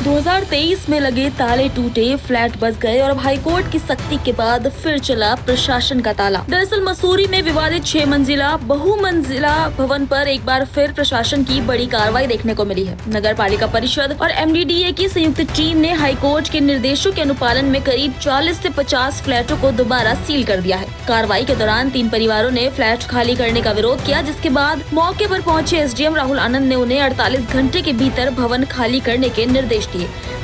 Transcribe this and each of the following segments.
2023 में लगे ताले टूटे, फ्लैट बस गए और अब हाईकोर्ट की सख्ती के बाद फिर चला प्रशासन का ताला। दरअसल मसूरी में विवादित 6 मंजिला बहुमंजिला भवन पर एक बार फिर प्रशासन की बड़ी कार्रवाई देखने को मिली है। नगर पालिका परिषद और MDDA की संयुक्त टीम ने हाईकोर्ट के निर्देशों के अनुपालन में करीब 40 से 50 फ्लैटों को दोबारा सील कर दिया है। कार्रवाई के दौरान 3 परिवारों ने फ्लैट खाली करने का विरोध किया, जिसके बाद मौके पर पहुंचे SDM राहुल आनंद ने उन्हें 48 घंटे के भीतर भवन खाली करने के निर्देश दिए।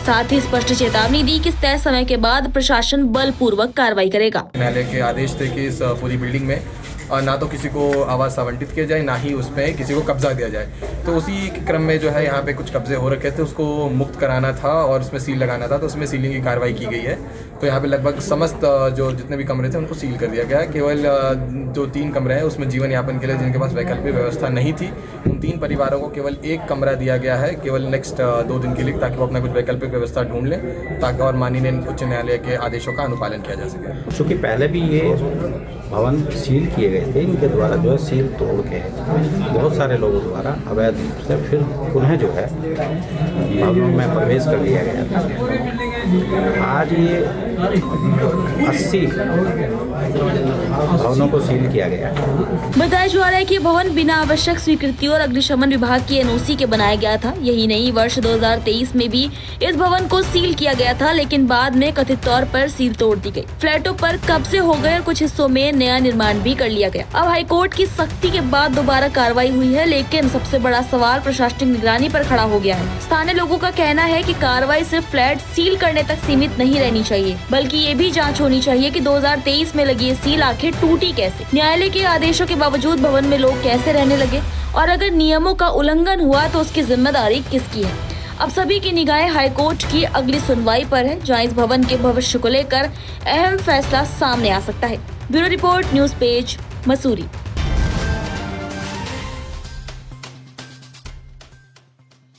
साथ ही स्पष्ट चेतावनी दी कि तय समय के बाद प्रशासन बलपूर्वक कार्रवाई करेगा। न्यायालय के आदेश थे कि इस पूरी बिल्डिंग में ना तो किसी को आवास आवंटित किया जाए, ना ही उसमें किसी को कब्जा दिया जाए। तो उसी के क्रम में जो है यहाँ पे कुछ कब्जे हो रखे थे, उसको मुक्त कराना था और उसमें सील लगाना था। तो उसमें सीलिंग की कार्रवाई की गई है। तो यहाँ पे लगभग समस्त जो जितने भी कमरे थे उनको सील कर दिया गया है। केवल जो 3 कमरे हैं उसमें जीवन यापन के लिए जिनके पास वैकल्पिक व्यवस्था नहीं थी, उन 3 परिवारों को केवल 1 कमरा दिया गया है, केवल नेक्स्ट 2 दिन के लिए, ताकि वो अपना कुछ वैकल्पिक व्यवस्था ढूंढ लें, ताकि और माननीय उच्च न्यायालय के आदेशों का अनुपालन किया जा सके। क्योंकि पहले भी ये भवन सील किए गए थे, इनके द्वारा जो है सील तोड़ के बहुत सारे लोगों द्वारा अवैध रूप से फिर पुनः जो है भवनों में प्रवेश कर लिया गया था। आज ये 80 भवनों को सील किया गया है। बताया जा रहा है कि भवन बिना आवश्यक स्वीकृति और अग्निशमन विभाग की NOC के बनाया गया था। यही नहीं, वर्ष 2023 में भी इस भवन को सील किया गया था, लेकिन बाद में कथित तौर पर सील तोड़ दी गई। फ्लैटों पर कब्जे हो गए और कुछ हिस्सों में नया निर्माण भी कर लिया गया। अब हाईकोर्ट की सख्ती के बाद दोबारा कार्रवाई हुई है, लेकिन सबसे बड़ा सवाल प्रशासनिक निगरानी पर खड़ा हो गया है। स्थानीय लोगों का कहना है कि कार्रवाई सिर्फ फ्लैट सील करने तक सीमित नहीं रहनी चाहिए, बल्कि ये भी जांच होनी चाहिए कि 2023 में लगी ये सील आखिर टूटी कैसे। न्यायालय के आदेशों के बावजूद भवन में लोग कैसे रहने लगे, और अगर नियमों का उल्लंघन हुआ तो उसकी जिम्मेदारी किसकी है। अब सभी की निगाहें हाईकोर्ट की अगली सुनवाई पर है, जहां इस भवन के भविष्य को लेकर अहम फैसला सामने आ सकता है। Bureau report, news page, Mussoorie.